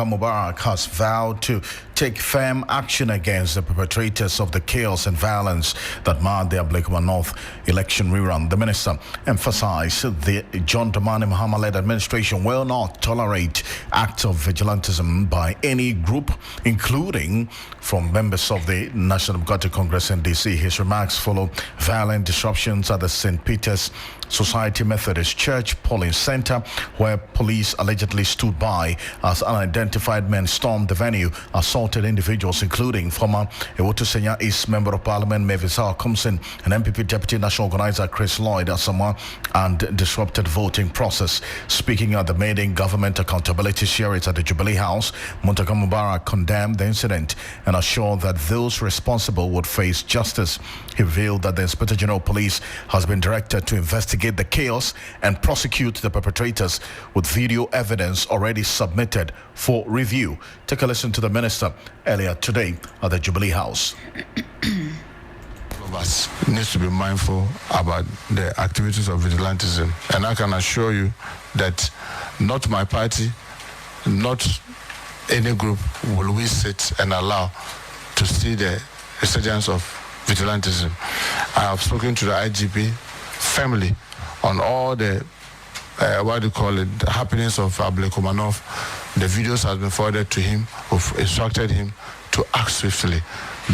Mubarak has vowed to take firm action against the perpetrators of the chaos and violence that marred the Ablekuma Election Rerun. The minister emphasized the John Dramani Mahama-led administration will not tolerate acts of vigilantism by any group, including from members of the National Democratic Congress in DC. His remarks follow violent disruptions at the St. Peter's Society Methodist Church polling center, where police allegedly stood by as unidentified men stormed the venue, assaulted individuals, including former Ewotu Senya East Member of Parliament Mavis Comson and MPP Deputy National Organizer Chris Lloyd Asamoah, and disrupted voting process. Speaking at the maiden government accountability series at the Jubilee House, Muntaka Mubarak condemned the incident and assured that those responsible would face justice. He revealed that the Inspector General of Police has been directed to investigate the chaos and prosecute the perpetrators, with video evidence already submitted for review. Take a listen to the minister earlier today at the Jubilee House. All of us need to be mindful about the activities of vigilantism, and I can assure you that not my party, not any group will we sit and allow to see the resurgence of vigilantism. I have spoken to the IGP family on all the the happenings of Ablekuma North. The videos have been forwarded to him, who've instructed him to act swiftly,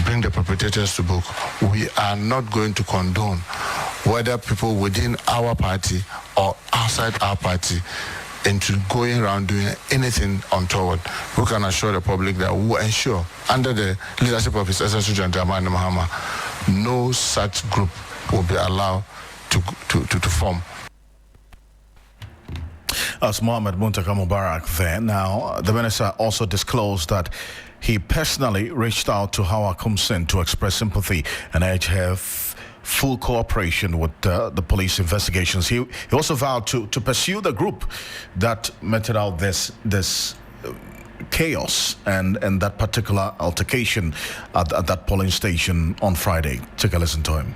bring the perpetrators to book. We are not going to condone whether people within our party or outside our party into going around doing anything untoward. We can assure the public that we will ensure, under the leadership of His Excellency John Dramani Mahama, no such group will be allowed to form. As Mohammed Muntaka Mubarak there. Now, the minister also disclosed that he personally reached out to Hawa Kumsin to express sympathy and urge her full cooperation with the police investigations. He also vowed to pursue the group that meted out this chaos and that particular altercation at that polling station on Friday. Take a listen to him.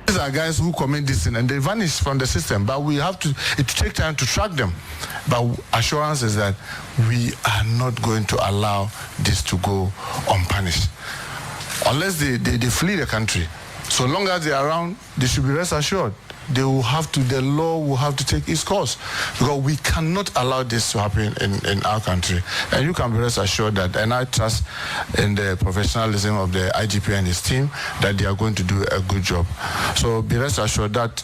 These are guys who commit this sin and they vanish from the system, but we have to take time to track them. But assurance is that we are not going to allow this to go unpunished. Unless they flee the country. So long as they are around, they should be rest assured. The law will have to take its course, because we cannot allow this to happen in our country. And you can be rest assured that, and I trust in the professionalism of the IGP and his team, that they are going to do a good job. So be rest assured that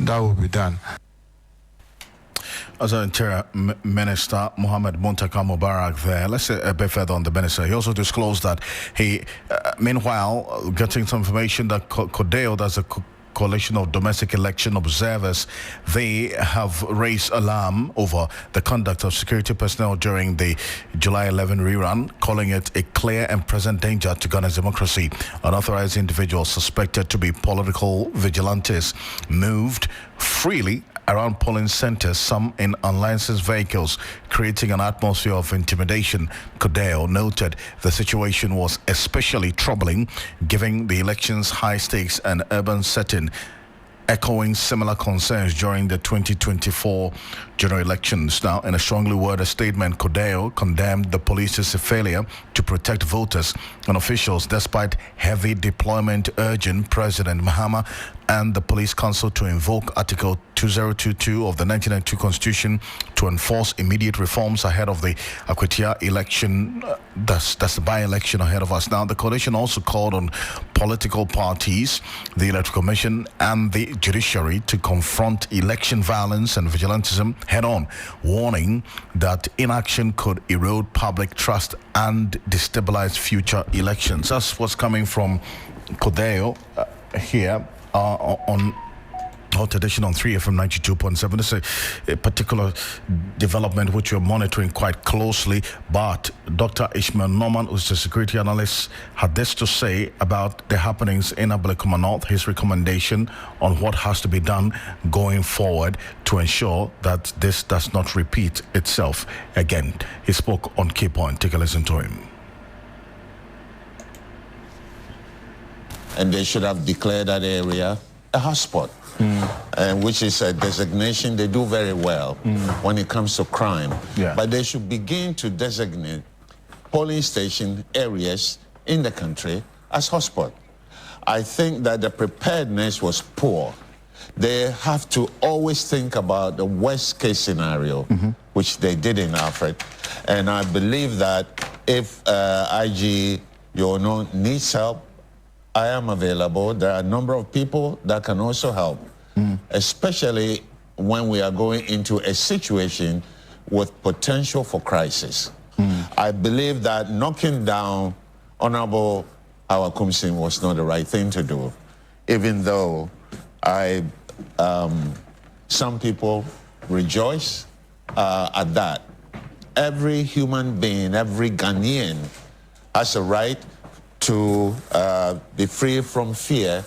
will be done. As an Interior Minister, Mohammed Muntaka Mubarak there. Let's say a bit further on the minister. He also disclosed that he, meanwhile, getting some information that CODEO, that's a coalition of domestic election observers, they have raised alarm over the conduct of security personnel during the July 11 rerun, calling it a clear and present danger to Ghana's democracy. Unauthorized individuals suspected to be political vigilantes moved freely around polling centers, some in unlicensed vehicles, creating an atmosphere of intimidation. CODEO noted the situation was especially troubling, given the election's high stakes and urban setting, echoing similar concerns during the 2024 general elections. Now, in a strongly worded statement, CODEO condemned the police's failure to protect voters and officials despite heavy deployment, urging President Mahama and the Police Council to invoke Article 2022 of the 1992 Constitution to enforce immediate reforms ahead of the Akwatia election. That's the by-election ahead of us. Now, the coalition also called on political parties, the Electoral Commission and the judiciary to confront election violence and vigilantism head-on, warning that inaction could erode public trust and destabilize future elections. That's what's coming from CODEO here on Hot Edition on 3FM 92.7. This is a particular development which we're monitoring quite closely, but Dr. Ishmael Norman, who's the security analyst, had this to say about the happenings in Ablekuma North, his recommendation on what has to be done going forward to ensure that this does not repeat itself again. He spoke on key point. Take a listen to him. And they should have declared that area a hotspot, which is a designation they do very well when it comes to crime. Yeah. But they should begin to designate polling station areas in the country as hotspot. I think that the preparedness was poor. They have to always think about the worst case scenario, which they did in Alfred. And I believe that if IG needs help, I am available. There are a number of people that can also help, especially when we are going into a situation with potential for crisis. I believe that knocking down Honorable Awakumsin was not the right thing to do, even though some people rejoice at that. Every human being, every Ghanaian has a right to be free from fear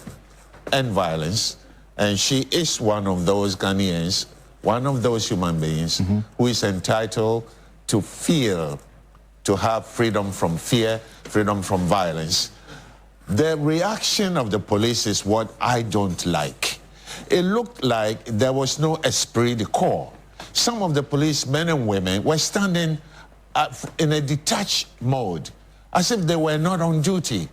and violence. And she is one of those Ghanaians, one of those human beings who is entitled to feel, to have freedom from fear, freedom from violence. The reaction of the police is what I don't like. It looked like there was no esprit de corps. Some of the policemen and women were standing in a detached mode, as if they were not on duty.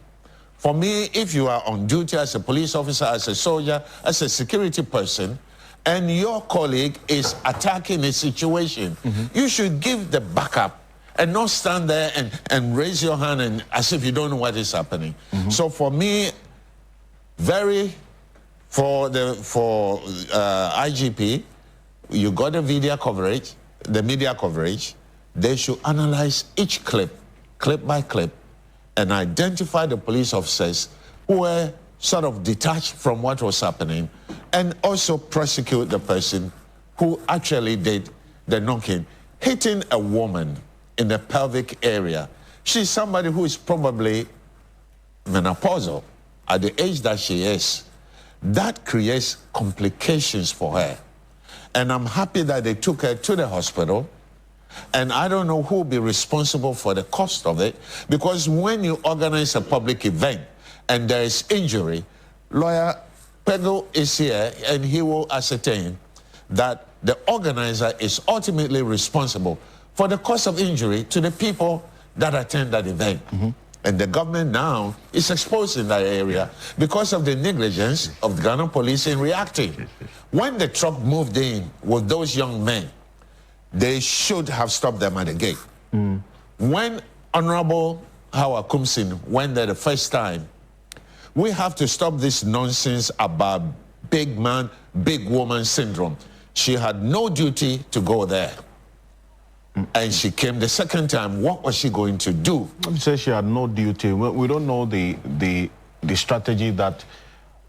For me, if you are on duty as a police officer, as a soldier, as a security person, and your colleague is attacking a situation, you should give the backup and not stand there and raise your hand and as if you don't know what is happening. So for me, for IGP, you got the media coverage, they should analyze each clip by clip, and identify the police officers who were sort of detached from what was happening, and also prosecute the person who actually did the knocking. Hitting a woman in the pelvic area, she's somebody who is probably menopausal at the age that she is. That creates complications for her. And I'm happy that they took her to the hospital. And I don't know who will be responsible for the cost of it, because when you organize a public event and there is injury, Lawyer Pego is here and he will ascertain that the organizer is ultimately responsible for the cost of injury to the people that attend that event. And the government now is exposed in that area because of the negligence of the Ghana police in reacting. When the truck moved in with those young men, they should have stopped them at the gate. When Honorable Awakumsin went there the first time, we have to stop this nonsense about big man, big woman syndrome. She had no duty to go there. And she came the second time. What was she going to do? You say she had no duty. We don't know the strategy that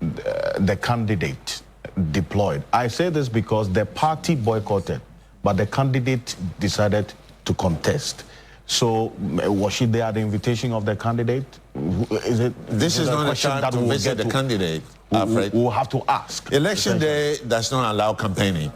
the candidate deployed. I say this because the party boycotted, but the candidate decided to contest. So was she there at the invitation of the candidate? This is not a time to visit the candidate, Alfred. We'll have to ask. Election day does not allow campaigning.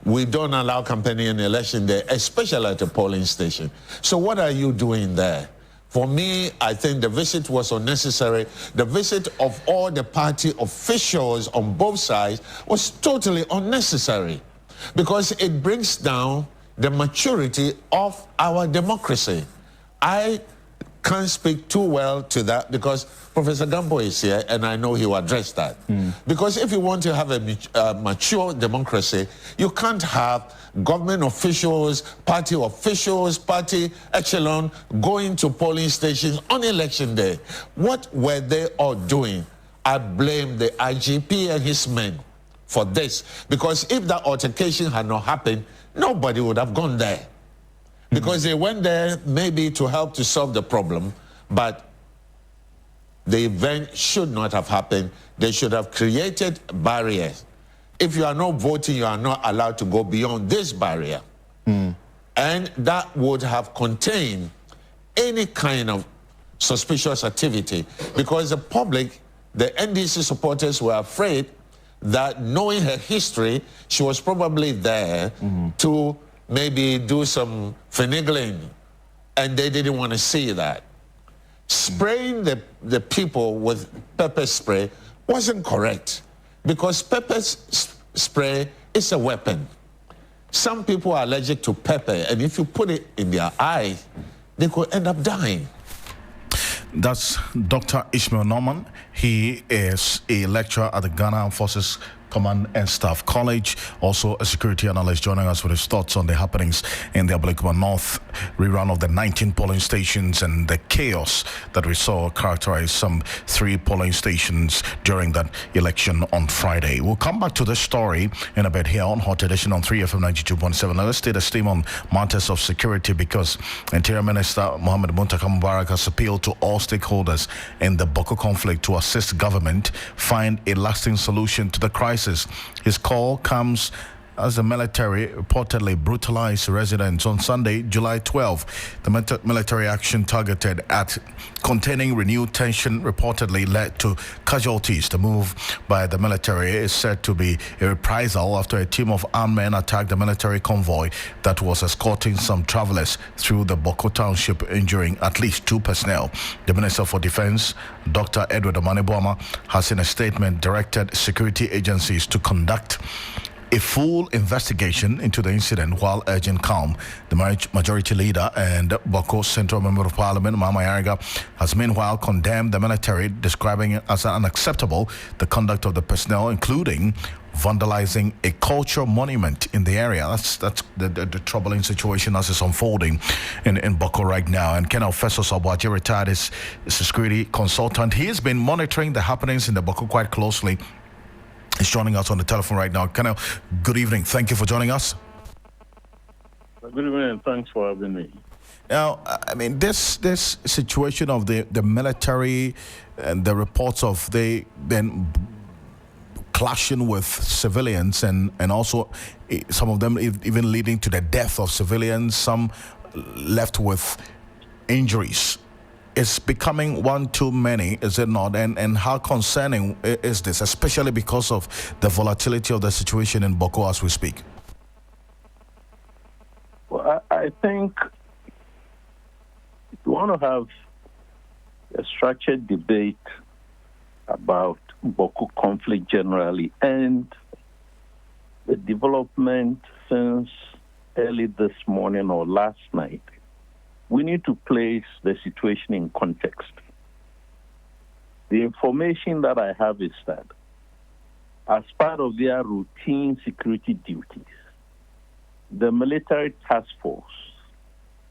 We don't allow campaigning on election day, especially at the polling station. So what are you doing there? For me, I think the visit was unnecessary. The visit of all the party officials on both sides was totally unnecessary, because it brings down the maturity of our democracy. I can't speak too well to that because Professor Gambo is here and I know he will address that. Because if you want to have a mature democracy, you can't have government officials, party echelon going to polling stations on election day. What were they all doing? I blame the IGP and his men for this, because if that altercation had not happened, nobody would have gone there. Because they went there maybe to help to solve the problem, but the event should not have happened. They should have created barriers. If you are not voting, you are not allowed to go beyond this barrier. And that would have contained any kind of suspicious activity, because the public, the NDC supporters, were afraid that, knowing her history, she was probably there to maybe do some finagling, and they didn't want to see that. Spraying the people with pepper spray wasn't correct. because pepper spray is a weapon. Some people are allergic to pepper, and if you put it in their eye, they could end up dying. That's Dr. Ishmael Norman. He is a lecturer at the Ghana Armed Forces Command and Staff College, also a security analyst, joining us with his thoughts on the happenings in the Ablekuma North rerun of the 19 polling stations and the chaos that we saw characterize some 3 polling stations during that election on Friday. We'll come back to this story in a bit here on Hot Edition on 3FM 92.7. Now let's stay the steam on matters of security, because Interior Minister Mohamed Muntaka Mubarak has appealed to all stakeholders in the Bawku conflict to assist government find a lasting solution to the crisis. His call comes as the military reportedly brutalized residents on Sunday, July 12. The military action targeted at containing renewed tension reportedly led to casualties. The move by the military is said to be a reprisal after a team of armed men attacked the military convoy that was escorting some travelers through the Bawku township, injuring at least 2 personnel. The Minister for Defense, Dr. Edward Omanibuama, has in a statement directed security agencies to conduct a full investigation into the incident while urging calm. The majority leader and Bawku Central Member of Parliament, Mama Yariga, has meanwhile condemned the military, describing it as unacceptable the conduct of the personnel, including vandalizing a cultural monument in the area. That's the troubling situation as it's unfolding in Bawku right now. And Colonel Festus Obwaje, retired, is a security consultant. He has been monitoring the happenings in the Bawku quite closely. He's joining us on the telephone right now. Colonel, good evening. Thank you for joining us. Good evening, and thanks for having me. Now, I mean, this situation of the military and the reports of they then clashing with civilians and also some of them even leading to the death of civilians, some left with injuries. It's becoming one too many, is it not? And how concerning is this, especially because of the volatility of the situation in Bawku as we speak? Well, I think if you want to have a structured debate about Bawku conflict generally and the development since early this morning or last night, we need to place the situation in context. The information that I have is that as part of their routine security duties, the military task force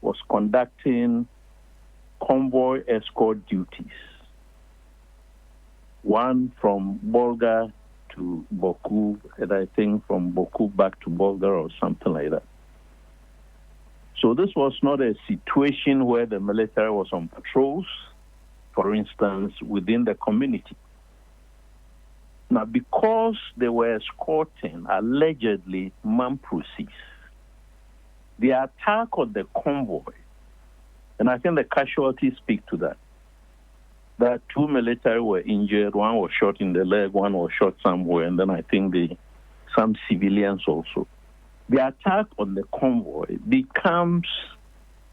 was conducting convoy escort duties, one from Bolga to Bawku, and I think from Bawku back to Bolga or something like that. So this was not a situation where the military was on patrols, for instance, within the community. Now, because they were escorting, allegedly, Mamprosis, the attack on the convoy, and I think the casualties speak to that, that 2 military were injured, one was shot in the leg, one was shot somewhere, and then I think some civilians also. The attack on the convoy becomes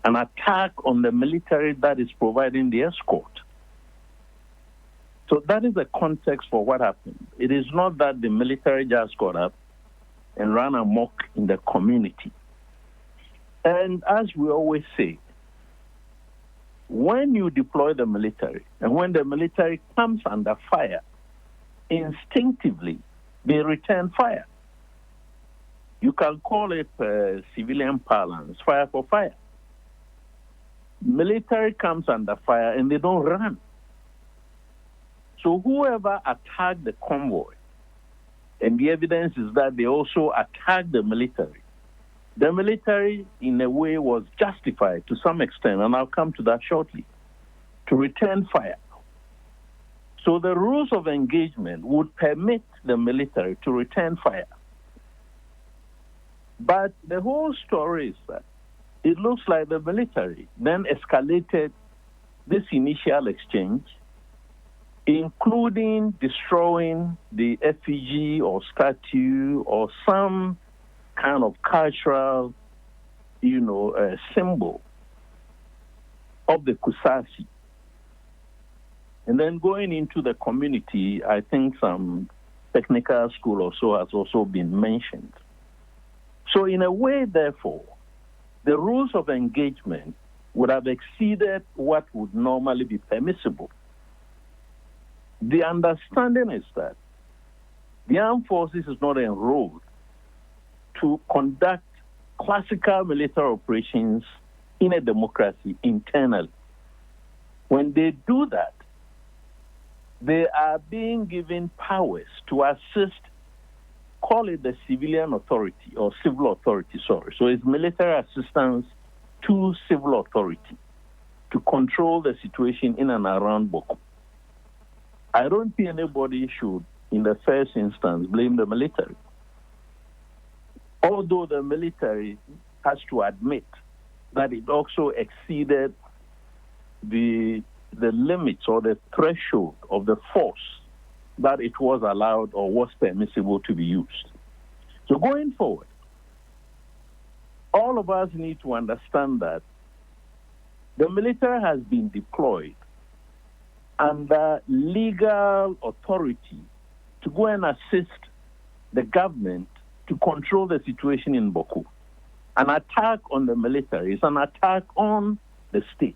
an attack on the military that is providing the escort. So that is the context for what happened. It is not that the military just got up and ran amok in the community. And as we always say, when you deploy the military and when the military comes under fire, instinctively they return fire. You can call it civilian parlance, fire for fire. Military comes under fire and they don't run. So whoever attacked the convoy, and the evidence is that they also attacked the military in a way was justified to some extent, and I'll come to that shortly, to return fire. So the rules of engagement would permit the military to return fire. But the whole story is that it looks like the military then escalated this initial exchange, including destroying the effigy or statue or some kind of cultural, symbol of the Kusasi. And then going into the community, I think some technical school or so has also been mentioned. So in a way, therefore, the rules of engagement would have exceeded what would normally be permissible. The understanding is that the armed forces is not enrolled to conduct classical military operations in a democracy internally. When they do that, they are being given powers to assist, call it the civilian authority or civil authority, sorry. So it's military assistance to civil authority to control the situation in and around Bawku. I don't think anybody should, in the first instance, blame the military. Although the military has to admit that it also exceeded the limits or the threshold of the force that it was allowed or was permissible to be used. So going forward, all of us need to understand that the military has been deployed under legal authority to go and assist the government to control the situation in Bawku. An attack on the military is an attack on the state.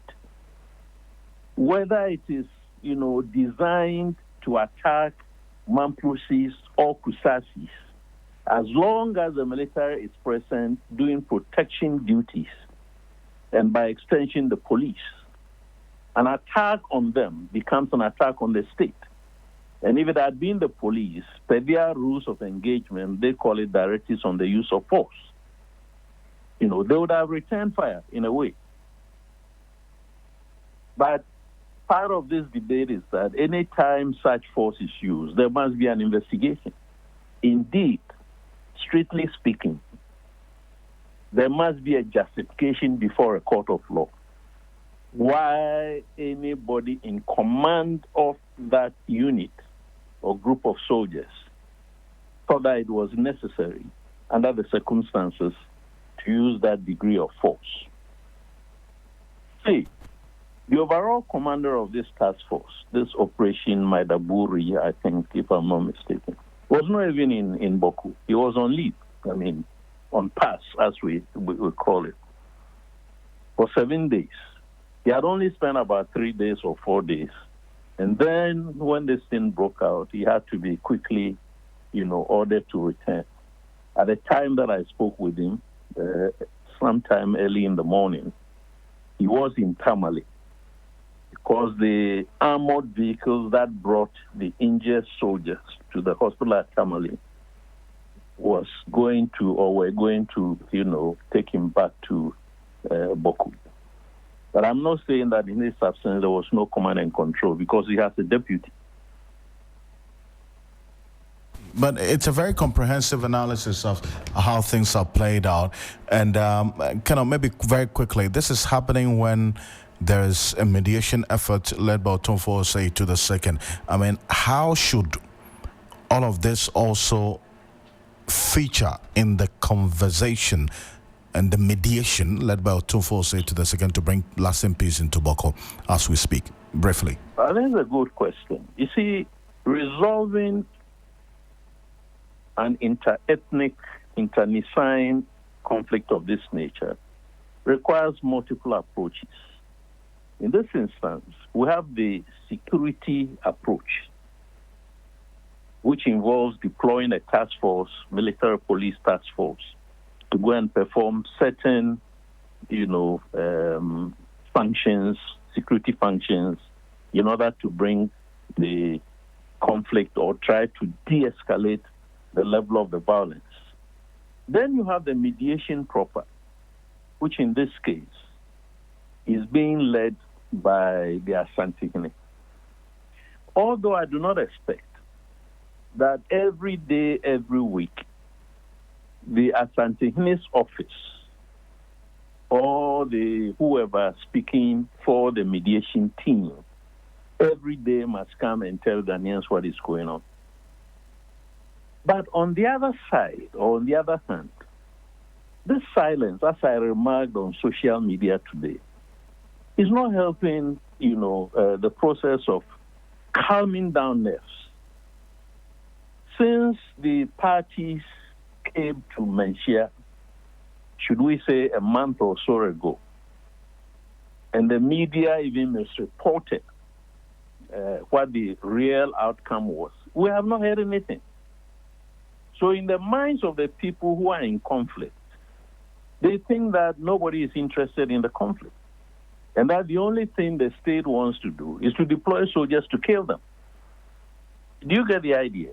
Whether it is, designed to attack Mamprosis or Kusasis, as long as the military is present doing protection duties, and by extension the police, an attack on them becomes an attack on the state. And if it had been the police, per their rules of engagement, they call it directives on the use of force. They would have returned fire in a way. But part of this debate is that any time such force is used, there must be an investigation. Indeed, strictly speaking, there must be a justification before a court of law why anybody in command of that unit or group of soldiers thought that it was necessary under the circumstances to use that degree of force. See, the overall commander of this task force, this Operation Maidaburi, I think, if I'm not mistaken, was not even in Bawku. He was on leave, on pass, as we call it, for 7 days. He had only spent about 3 days or 4 days. And then when this thing broke out, he had to be quickly, ordered to return. At the time that I spoke with him, sometime early in the morning, he was in Tamale because the armored vehicles that brought the injured soldiers to the hospital at Tamale were going to take him back to Bawku. But I'm not saying that in his absence there was no command and control because he has a deputy. But it's a very comprehensive analysis of how things are played out. And maybe very quickly, this is happening when there is a mediation effort led by Otumfuo to the second. How should all of this also feature in the conversation and the mediation led by Otumfuo to the second to bring lasting peace into Bawku as we speak? Briefly. I think it's a good question. You see, resolving an inter-ethnic, internecine conflict of this nature requires multiple approaches. In this instance, we have the security approach, which involves deploying a task force, military police task force, to go and perform certain, functions, security functions, in order to bring the conflict or try to de-escalate the level of the violence. Then you have the mediation proper, which in this case is being led by the Asantehene. Although I do not expect that every day, every week, the Asantehene's office or the whoever speaking for the mediation team every day must come and tell Ghanaians what is going on. But on the other side, or on the other hand, this silence, as I remarked on social media today, is not helping, the process of calming down nerves. since the parties came to Menchia, should we say a month or so ago, and the media even misreported what the real outcome was, we have not heard anything. So in the minds of the people who are in conflict, they think that nobody is interested in the conflict, and that the only thing the state wants to do is to deploy soldiers to kill them. Do you get the idea?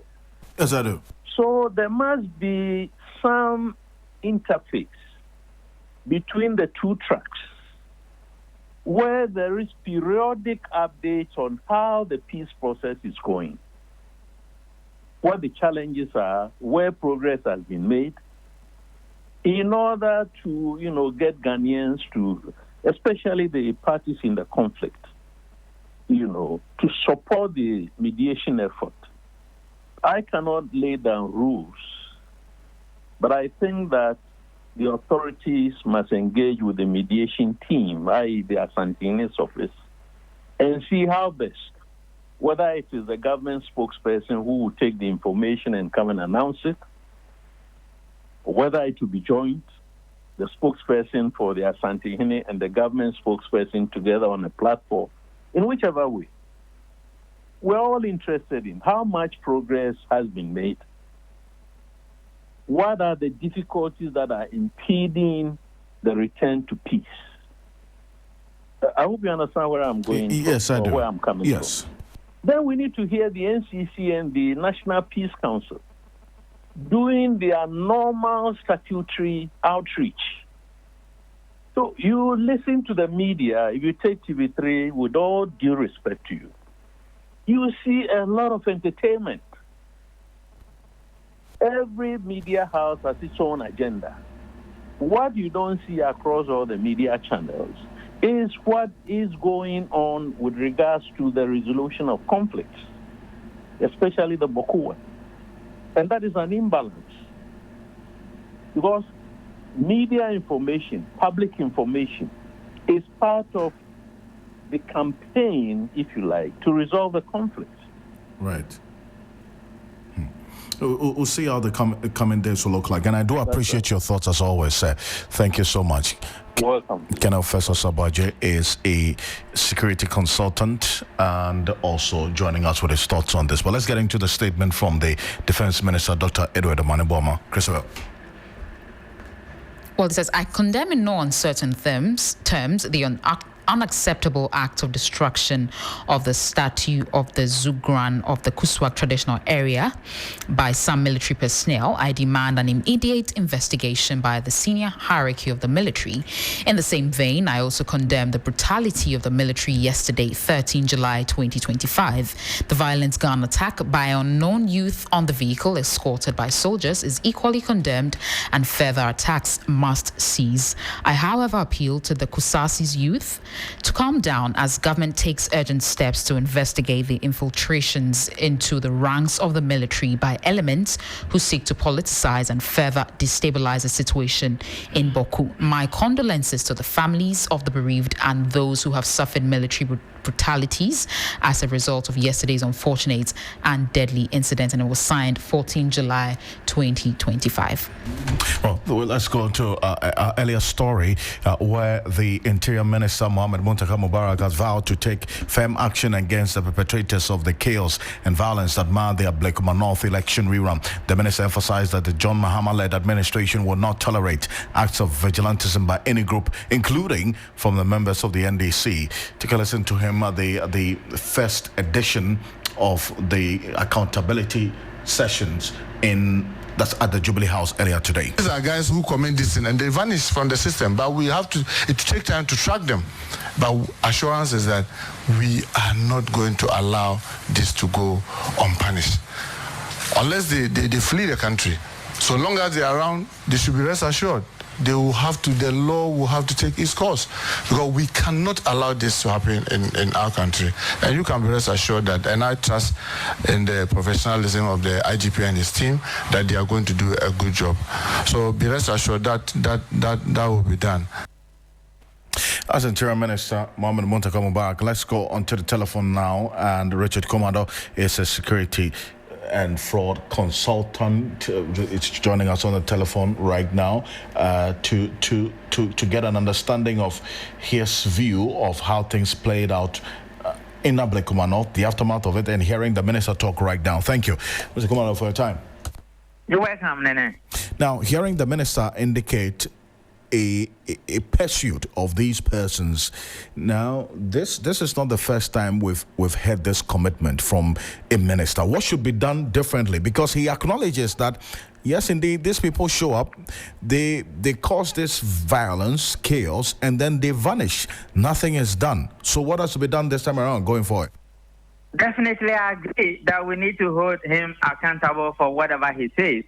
Yes, I do. So there must be some interface between the two tracks where there is periodic updates on how the peace process is going, what the challenges are, where progress has been made, in order to, get Ghanaians to, especially the parties in the conflict, to support the mediation effort. I cannot lay down rules, but I think that the authorities must engage with the mediation team, i.e. the Asantene's office, and see how best, whether it is the government spokesperson who will take the information and come and announce it, or whether it will be joint, the spokesperson for the Asantehene and the government spokesperson together on a platform, in whichever way. We're all interested in how much progress has been made. What are the difficulties that are impeding the return to peace? I hope you understand where I'm going yes, from, I do. Where I'm coming from. Then we need to hear the NCC and the National Peace Council doing their normal statutory outreach. So you listen to the media, if you take TV3, with all due respect to you, you see a lot of entertainment. Every media house has its own agenda. What you don't see across all the media channels is what is going on with regards to the resolution of conflicts, especially the Bawku one. And that is an imbalance. Because media information, public information, is part of the campaign, if you like, to resolve the conflict. Right. We'll see how the coming days will look like. And I do appreciate your thoughts as always, sir. Thank you so much. Welcome. Colonel Festus Sabaje is a security consultant and also joining us with his thoughts on this. But let's get into the statement from the Defense Minister, Dr. Edward Amaneboma. Christopher. Well, it says, I condemn in no uncertain terms the unacceptable act of destruction of the statue of the Zugran of the Kuswak traditional area by some military personnel. I demand an immediate investigation by the senior hierarchy of the military. In the same vein, I also condemn the brutality of the military yesterday, 13 July 2025. The violent gun attack by unknown youth on the vehicle escorted by soldiers is equally condemned, and further attacks must cease. I, however, appeal to the Kusasi's youth to calm down as government takes urgent steps to investigate the infiltrations into the ranks of the military by elements who seek to politicize and further destabilize the situation in Bawku. My condolences to the families of the bereaved and those who have suffered military brutalities as a result of yesterday's unfortunate and deadly incident, and it was signed 14 July 2025. Well, let's go to our earlier story where the Interior Minister Mohamed Muntaka Mubarak has vowed to take firm action against the perpetrators of the chaos and violence that marred the Ablekuma Election Rerun. The minister emphasized that the John Mahama-led administration will not tolerate acts of vigilantism by any group, including from the members of the NDC. Take a listen to him at the first edition of the accountability sessions that's at the Jubilee House earlier today. These are guys who commit this sin and they vanish from the system, but we have to take time to track them. But assurance is that we are not going to allow this to go unpunished. Unless they flee the country. So long as they are around, they should be rest assured. The law will have to take its course, because we cannot allow this to happen in our country. And you can be rest assured that, and I trust in the professionalism of the IGP and his team, that they are going to do a good job. So be rest assured that will be done. As Interior Minister Mohamed Muntaka Mubarak, let's go onto the telephone now. And Richard Komando is a security and fraud consultant. It's joining us on the telephone right now to get an understanding of his view of how things played out in Ablekuma North, the aftermath of it, and hearing the minister talk right now. Thank you, Mr. Kumalo, for your time. You're welcome, Nene. Now, hearing the minister indicate a pursuit of these persons. Now, this is not the first time we've heard this commitment from a minister. What should be done differently? Because he acknowledges that, yes, indeed, these people show up, they cause this violence, chaos, and then they vanish. Nothing is done. So what has to be done this time around going forward? Definitely, I agree that we need to hold him accountable for whatever he says.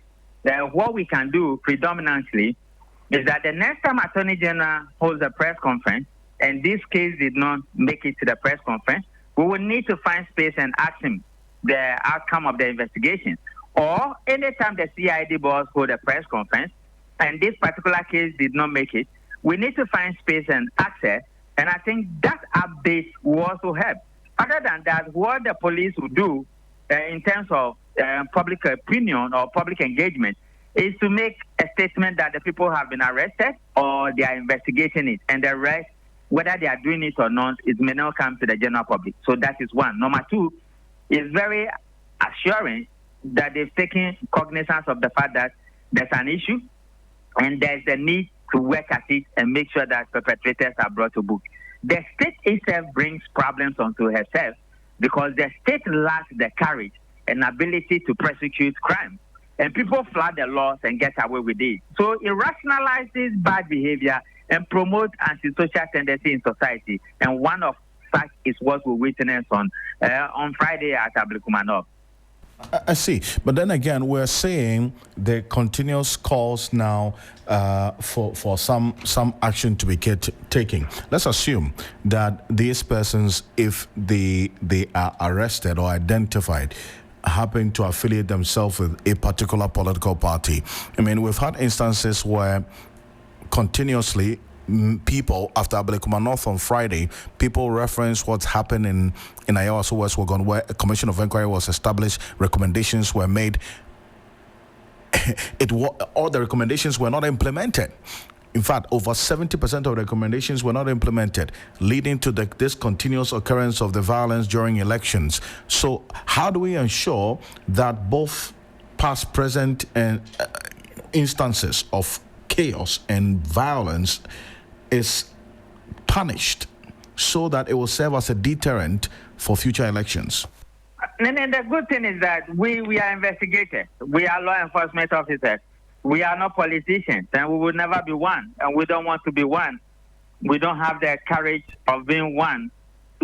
What we can do predominantly is that the next time Attorney General holds a press conference, and this case did not make it to the press conference, we will need to find space and ask him the outcome of the investigation. Or anytime the CID boss hold a press conference, and this particular case did not make it, we need to find space and access, and I think that update will also help. Other than that, what the police will do in terms of public opinion or public engagement is to make a statement that the people have been arrested or they are investigating it, and the rest, whether they are doing it or not, it may not come to the general public. So that is one. Number two, is very assuring that they've taken cognizance of the fact that there's an issue and there's a need to work at it and make sure that perpetrators are brought to book. The state itself brings problems onto herself because the state lacks the courage and ability to prosecute crime. And people flood the laws and get away with it. So it rationalizes bad behavior and promotes antisocial tendency in society. And one of such is what we witnessed on Friday at Ablekuma North. I see. But then again, we're saying the continuous calls now for some action to be taken. Let's assume that these persons, if they are arrested or identified, happen to affiliate themselves with a particular political party. I mean, we've had instances where continuously people, after Ablekuma North on Friday, people reference what's happened in Ayawaso West Wagon, where a commission of inquiry was established, recommendations were made. All the recommendations were not implemented. In fact, over 70% of the recommendations were not implemented, leading to this continuous occurrence of the violence during elections. So how do we ensure that both past, present, and instances of chaos and violence is punished so that it will serve as a deterrent for future elections? And the good thing is that we are investigators. We are law enforcement officers. We are not politicians, and we will never be one, and we don't want to be one. We don't have the courage of being one.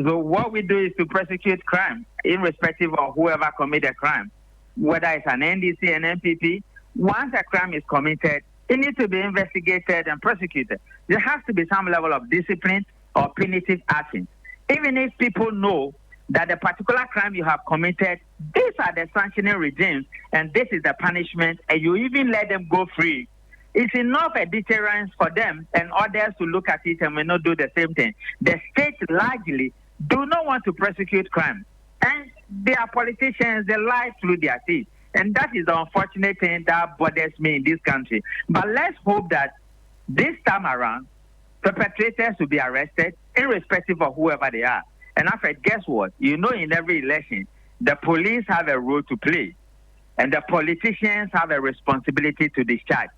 So what we do is to prosecute crime, irrespective of whoever committed a crime, whether it's an NDC, an MPP. Once a crime is committed, it needs to be investigated and prosecuted. There has to be some level of discipline or punitive action. Even if people know that the particular crime you have committed, these are the sanctioning regimes, and this is the punishment, and you even let them go free. It's enough a deterrence for them and others to look at it and may not do the same thing. The state largely do not want to prosecute crime, and they are politicians, they lie through their teeth. And that is the unfortunate thing that bothers me in this country. But let's hope that this time around, perpetrators will be arrested, irrespective of whoever they are. And after, guess what? You know, in every election, the police have a role to play, and the politicians have a responsibility to discharge.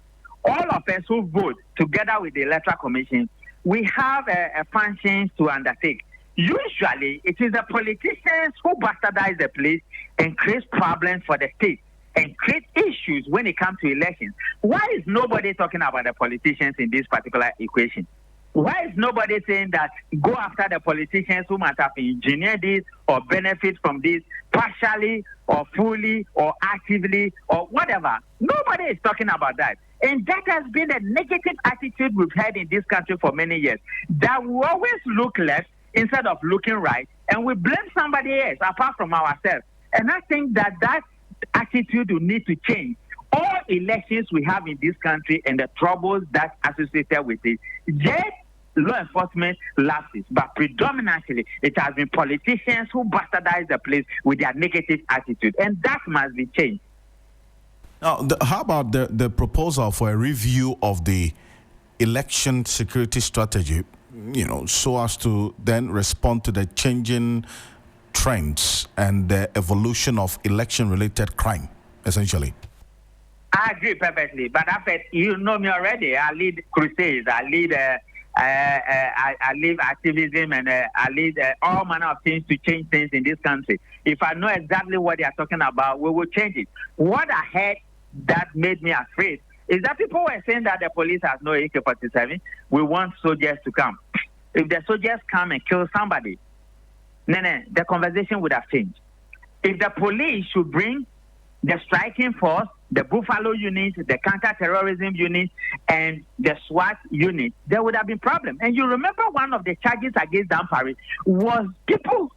All of us who vote together with the Electoral Commission, we have a function to undertake. Usually, it is the politicians who bastardize the place and create problems for the state and create issues when it comes to elections. Why is nobody talking about the politicians in this particular equation? Why is nobody saying that go after the politicians who might have engineered this or benefit from this partially or fully or actively or whatever? Nobody is talking about that. And that has been a negative attitude we've had in this country for many years. That we always look left instead of looking right, and we blame somebody else apart from ourselves. And I think that attitude will need to change. All elections we have in this country and the troubles that associated with it, just law enforcement lapses, but predominantly it has been politicians who bastardize the place with their negative attitude, and that must be changed. Now, how about the proposal for a review of the election security strategy, so as to then respond to the changing trends and the evolution of election-related crime, essentially? I agree perfectly, but you know me already. I lead crusades. I lead activism, and I lead all manner of things to change things in this country. If I know exactly what they are talking about, we will change it. What I heard that made me afraid is that people were saying that the police has no AK-47. We want soldiers to come. If the soldiers come and kill somebody, the conversation would have changed. If the police should bring the striking force, the Buffalo unit, the counter-terrorism unit, and the SWAT unit, there would have been problem. And you remember one of the charges against Dampari was people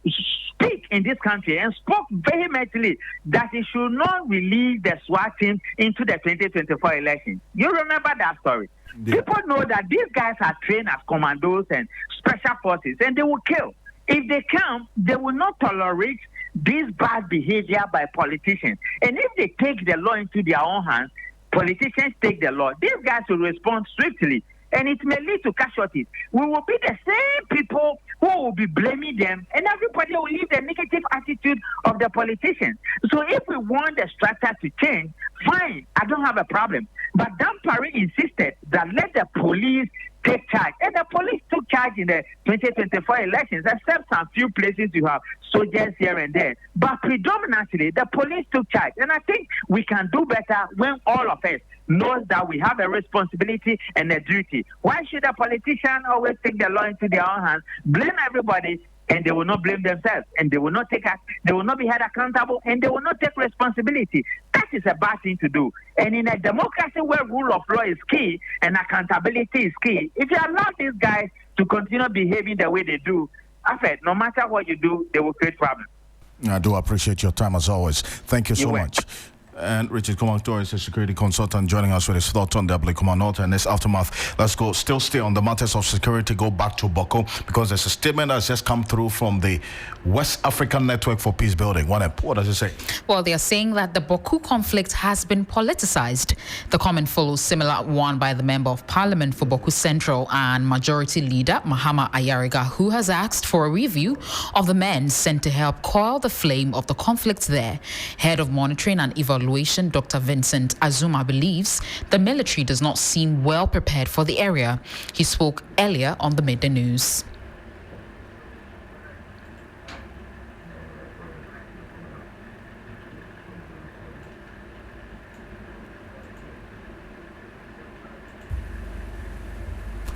speak in this country and spoke vehemently that they should not release the SWAT team into the 2024 election. You remember that story? Yeah. People know that these guys are trained as commandos and special forces, and they will kill. If they come, they will not tolerate this bad behavior by politicians. And if they take the law into their own hands, politicians take the law. These guys will respond swiftly, and it may lead to casualties. We will be the same people who will be blaming them, and everybody will leave the negative attitude of the politicians. So if we want the structure to change, fine, I don't have a problem. But Dampari insisted that let the police take charge. And the police took charge in the 2024 elections, except some few places you have soldiers here and there. But predominantly, the police took charge. And I think we can do better when all of us knows that we have a responsibility and a duty. Why should a politician always take the law into their own hands, blame everybody, and they will not blame themselves, and they will not be held accountable, and they will not take responsibility? That is a bad thing to do. And in a democracy where rule of law is key and accountability is key, if you allow these guys to continue behaving the way they do, no matter what you do, they will create problems. I do appreciate your time as always. Thank you so much. And Richard Kumantor is a security consultant joining us with his thoughts on the Ablekuma North and its aftermath. Let's still stay on the matters of security, go back to Bawku, because there's a statement that's just come through from the West African Network for Peace Building. What does it say? Well, they are saying that the Bawku conflict has been politicized. The comment follows similar one by the Member of Parliament for Bawku Central and Majority Leader Mahama Ayariga, who has asked for a review of the men sent to help coil the flame of the conflict there. Head of Monitoring and Evaluation, Dr. Vincent Azuma, believes the military does not seem well prepared for the area. He spoke earlier on the Midday News.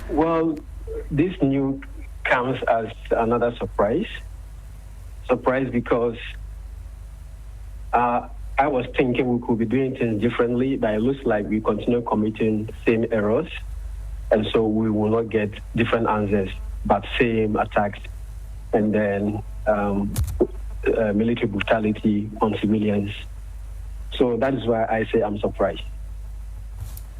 Well, this news comes as another surprise. Surprise because I was thinking we could be doing things differently, but it looks like we continue committing same errors, and so we will not get different answers, but same attacks, and then military brutality on civilians. So that is why I say I'm surprised.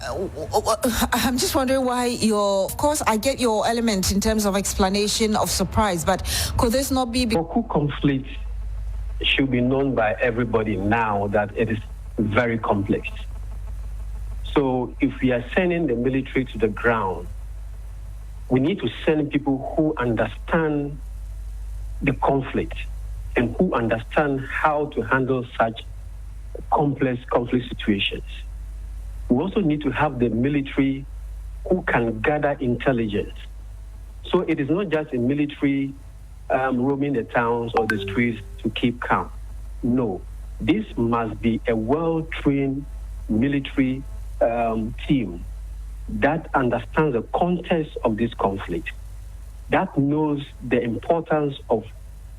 I'm just wondering why of course, I get your element in terms of explanation of surprise, but could this not be... Bawku conflict should be known by everybody now that it is very complex. So if we are sending the military to the ground, we need to send people who understand the conflict and who understand how to handle such complex conflict situations. We also need to have the military who can gather intelligence. So it is not just a military roaming the towns or the streets to keep calm. No, this must be a well-trained military team that understands the context of this conflict, that knows the importance of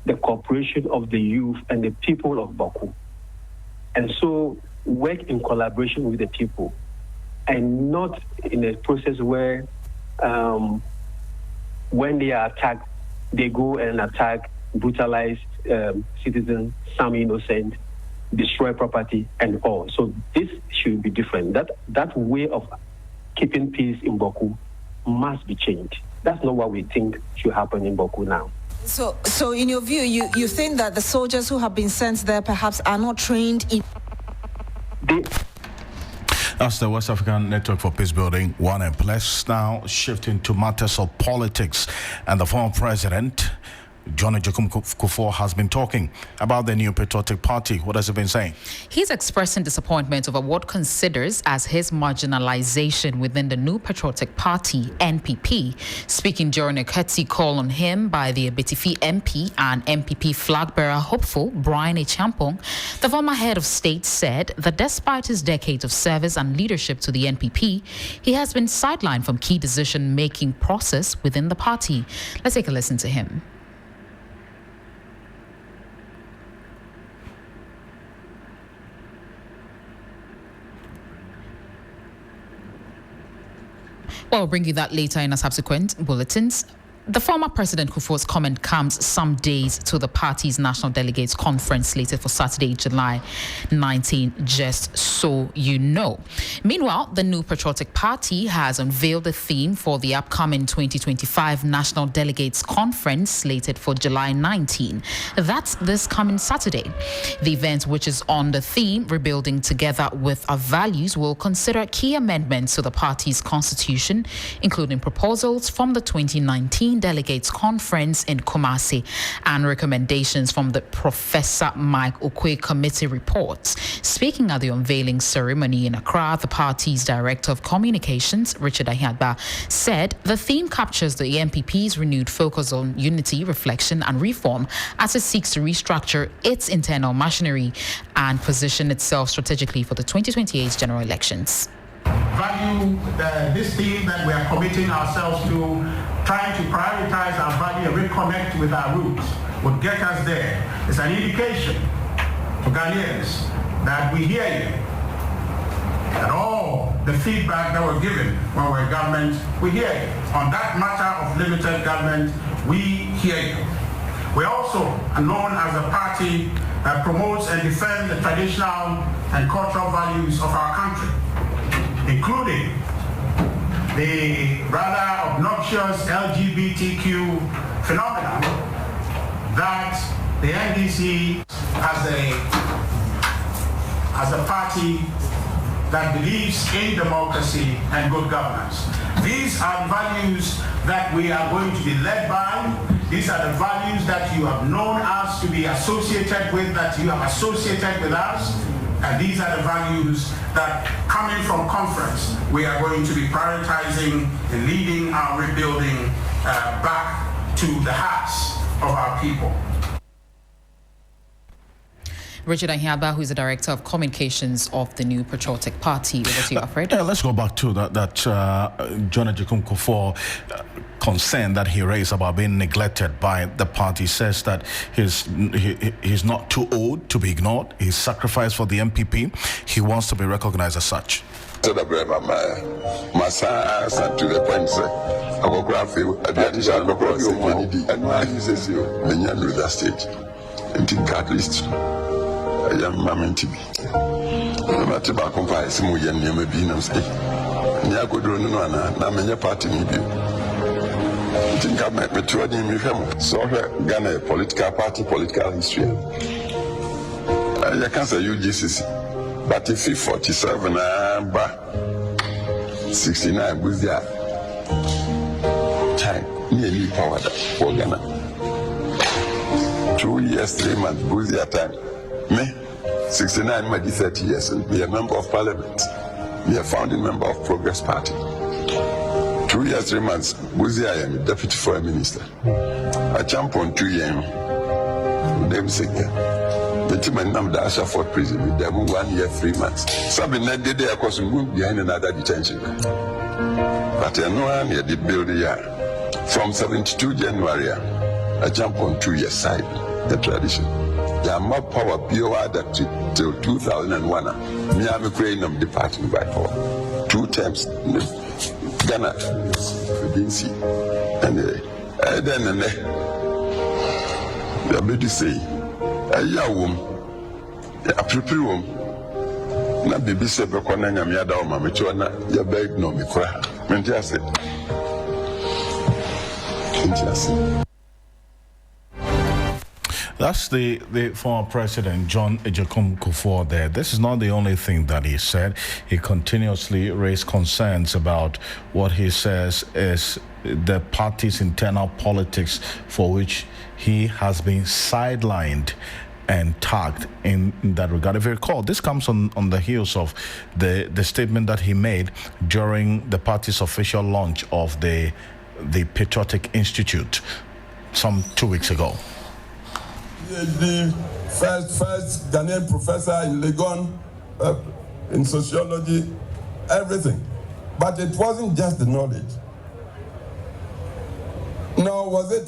the cooperation of the youth and the people of Bawku. And so work in collaboration with the people and not in a process where when they are attacked, they go and attack, brutalize citizens, some innocent, destroy property and all. So this should be different. That way of keeping peace in Bawku must be changed. That's not what we think should happen in Bawku now. So in your view, you think that the soldiers who have been sent there perhaps are not trained in... That's the West African Network for Peace Building, One M. Let's now shifting to matters of politics. And the former president, John Ajakum Kufuor, has been talking about the new patriotic party. What has he been saying? He's expressing disappointment over what considers as his marginalization within the new patriotic party, NPP. Speaking during a courtesy call on him by the Abetifi MP and MPP flag bearer hopeful Brian Echampong, the former head of state said that despite his decades of service and leadership to the NPP, he has been sidelined from key decision-making process within the party. Let's take a listen to him. Well, we'll bring you that later in our subsequent bulletins. The former President Kufuor's comment comes some days to the party's National Delegates Conference slated for Saturday, July 19, just so you know. Meanwhile, the new patriotic party has unveiled the theme for the upcoming 2025 National Delegates Conference slated for July 19. That's this coming Saturday. The event, which is on the theme Rebuilding Together with Our Values, will consider key amendments to the party's constitution, including proposals from the 2019 Delegates Conference in Kumasi and recommendations from the Professor Mike Okwe Committee reports. Speaking at the unveiling ceremony in Accra, the party's Director of Communications, Richard Ahiadba, said the theme captures the NPP's renewed focus on unity, reflection and reform as it seeks to restructure its internal machinery and position itself strategically for the 2028 general elections. Value this theme that we are committing ourselves to, trying to prioritize our value and reconnect with our roots would get us there. It's an indication to Ghanaians that we hear you, that all the feedback that we're given when we're in government, we hear you. On that matter of limited government, we hear you. We're also known as a party that promotes and defends the traditional and cultural values of our country, including the rather obnoxious LGBTQ phenomenon that the NDC as a party that believes in democracy and good governance. These are values that we are going to be led by. These are the values that you have known us to be associated with, that you have associated with us. And these are the values that, coming from conference, we are going to be prioritizing and leading our rebuilding back to the hearts of our people. Richard Ahiaba, who is the Director of Communications of the new Patriotic Party. Over to you, Alfred. Yeah, let's go back to that John Ajakum Kufuor concern that he raised about being neglected by the party. Says that he's not too old to be ignored. He's sacrificed for the MPP. He wants to be recognized as such. To the point, sir. I will graph you at the additional and my uses you, the stage. And think at least. I am Mamma to be. No matter about comparison, we are near maybe no say. Niago Dronana, Namanya party maybe. I think I met me to a name with him. So, Ghana political party, political history. I can't say UGCC, but if you 47, 69 was there. Time, nearly power for Ghana. 2 years, 3 months, was there time. Me, 69, maybe 30 years, and be a member of parliament. Be a founding member of Progress Party. 2 years, 3 months, Buzi, I am deputy foreign minister. I jump on 2 years. Them sick. The team and number Asha Fort prison with them 1 year, 3 months. Something that day, of course, move behind another detention. But I know I did build a year. From 72 January, I jump on 2 years side, the tradition. There are more power beyond that till 2001. Me, I'm a crane departing by power. 2 times, Ghana, we didn't see. And then, the baby say, a young a prepare room. Na baby said, Beconanga, Miada, Mamma, your bag no me cry. Mentia said, That's the former president, John Ejekum Kufuor there. This is not the only thing that he said. He continuously raised concerns about what he says is the party's internal politics, for which he has been sidelined and tagged in that regard. If you recall, this comes on the heels of the statement that he made during the party's official launch of the Patriotic Institute some 2 weeks ago. The first Ghanaian professor in Legon, in sociology, everything. But it wasn't just the knowledge. Nor was it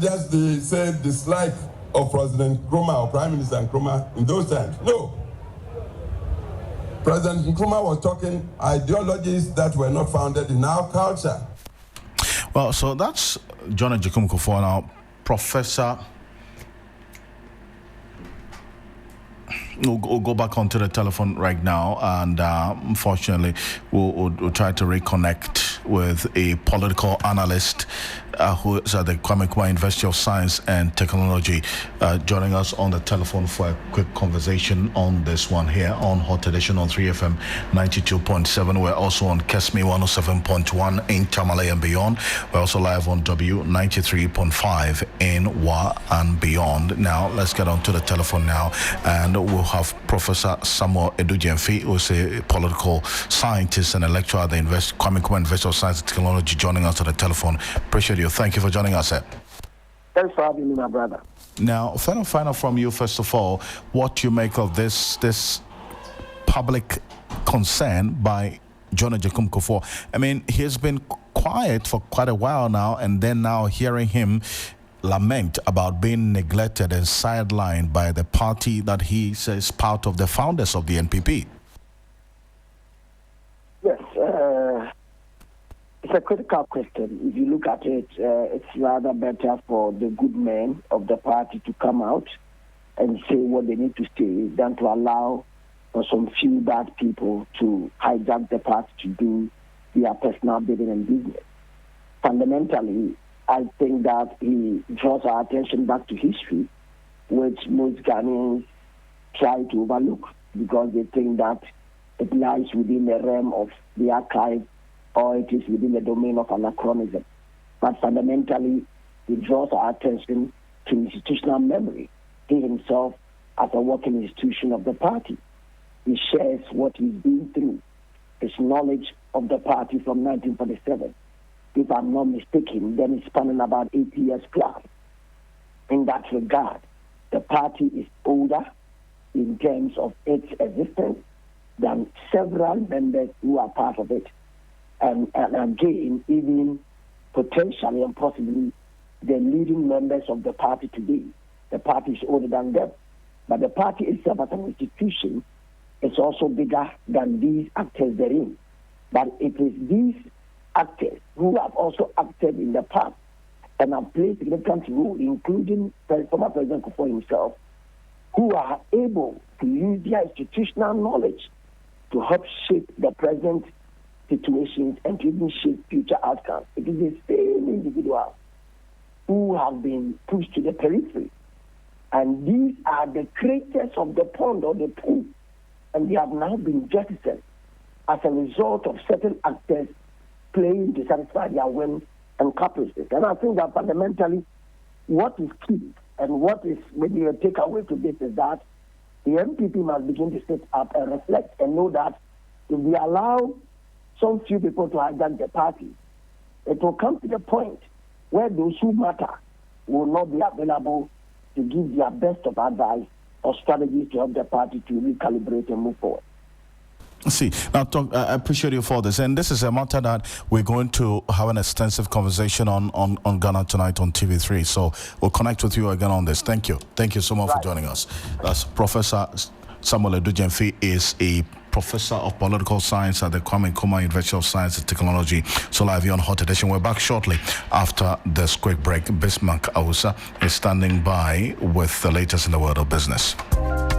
just the dislike of President Nkrumah or Prime Minister Nkrumah in those times. No. President Nkrumah was talking ideologies that were not founded in our culture. Well, so that's John Ejekum Kufuor. Now, Professor... We'll go back onto the telephone right now, and unfortunately, we'll try to reconnect with a political analyst who is at the Kwame Nkrumah University of Science and Technology, joining us on the telephone for a quick conversation on this one here on Hot Edition on 3FM 92.7. We're also on Kesmi 107.1 in Tamale and beyond. We're also live on W 93.5 in Wa and beyond. Now, let's get on to the telephone now, and we'll have Professor Samuel Edujemfi, who's a political scientist and a lecturer at the Kwame Nkrumah University of Science and Technology, joining us on the telephone. Appreciate you. Thank you for joining us, sir. Thanks for having me, my brother. Now, find out from you, first of all, what you make of this public concern by John Ejekum Kufuor. I mean, he's been quiet for quite a while now, and then now hearing him lament about being neglected and sidelined by the party that he says part of the founders of the NPP. Yes, it's a critical question. If you look at it, it's rather better for the good men of the party to come out and say what they need to say than to allow some few bad people to hijack the party to do their personal bidding and business. Fundamentally, I think that he draws our attention back to history, which most Ghanaians try to overlook because they think that it lies within the realm of the archive or it is within the domain of anachronism. But fundamentally, he draws our attention to institutional memory. He himself, as a working institution of the party, he shares what he's been through, his knowledge of the party from 1947. If I'm not mistaken, then it's spanning about 8 years plus. In that regard, the party is older in terms of its existence than several members who are part of it. And again, even potentially and possibly the leading members of the party today. The party is older than them. But the party itself as an institution is also bigger than these actors therein. But it is these actors who have also acted in the past and have played a significant role, including former President Kufuor himself, who are able to use their institutional knowledge to help shape the present situations and to even shape future outcomes. It is the same individuals who have been pushed to the periphery. And these are the creators of the pond or the pool. And they have now been jettisoned as a result of certain actors playing to satisfy their whims and caprices. And I think that fundamentally what is key and what is maybe a takeaway to this is that the MPP must begin to sit up and reflect and know that if we allow some few people to hijack the party, it will come to the point where those who matter will not be available to give their best of advice or strategies to help the party to recalibrate and move forward. See, now I appreciate you for this, and this is a matter that we're going to have an extensive conversation on Ghana Tonight on TV3, so we'll connect with you again on this. Thank you so much for joining us. That's Professor Samuel Edujemfi is a professor of political science at the Kwame Nkrumah University of Science and Technology. So live here on Hot Edition. We're back shortly after this quick break. Bismarck Awusa is standing by with the latest in the world of business.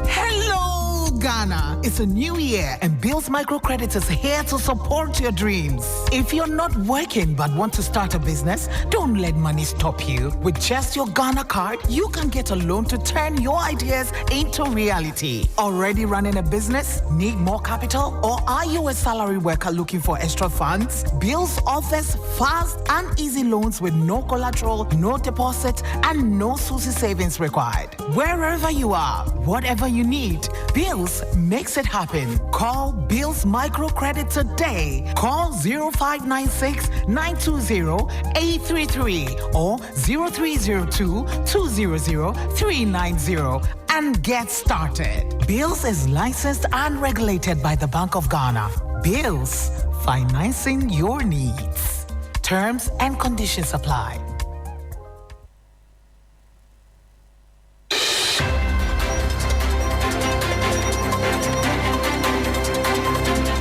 Hello, Ghana. It's a new year and Bills Microcredit is here to support your dreams. If you're not working but want to start a business, don't let money stop you. With just your Ghana card, you can get a loan to turn your ideas into reality. Already running a business? Need more capital? Or are you a salary worker looking for extra funds? Bills offers fast and easy loans with no collateral, no deposit, and no SUSI savings required. Wherever you are, whatever you need, Bills makes it happen. Call Bills Microcredit today. Call 0596 920 833 or 0302 200 390 and get started. Bills is licensed and regulated by the Bank of Ghana. Bills, financing your needs. Terms and conditions apply.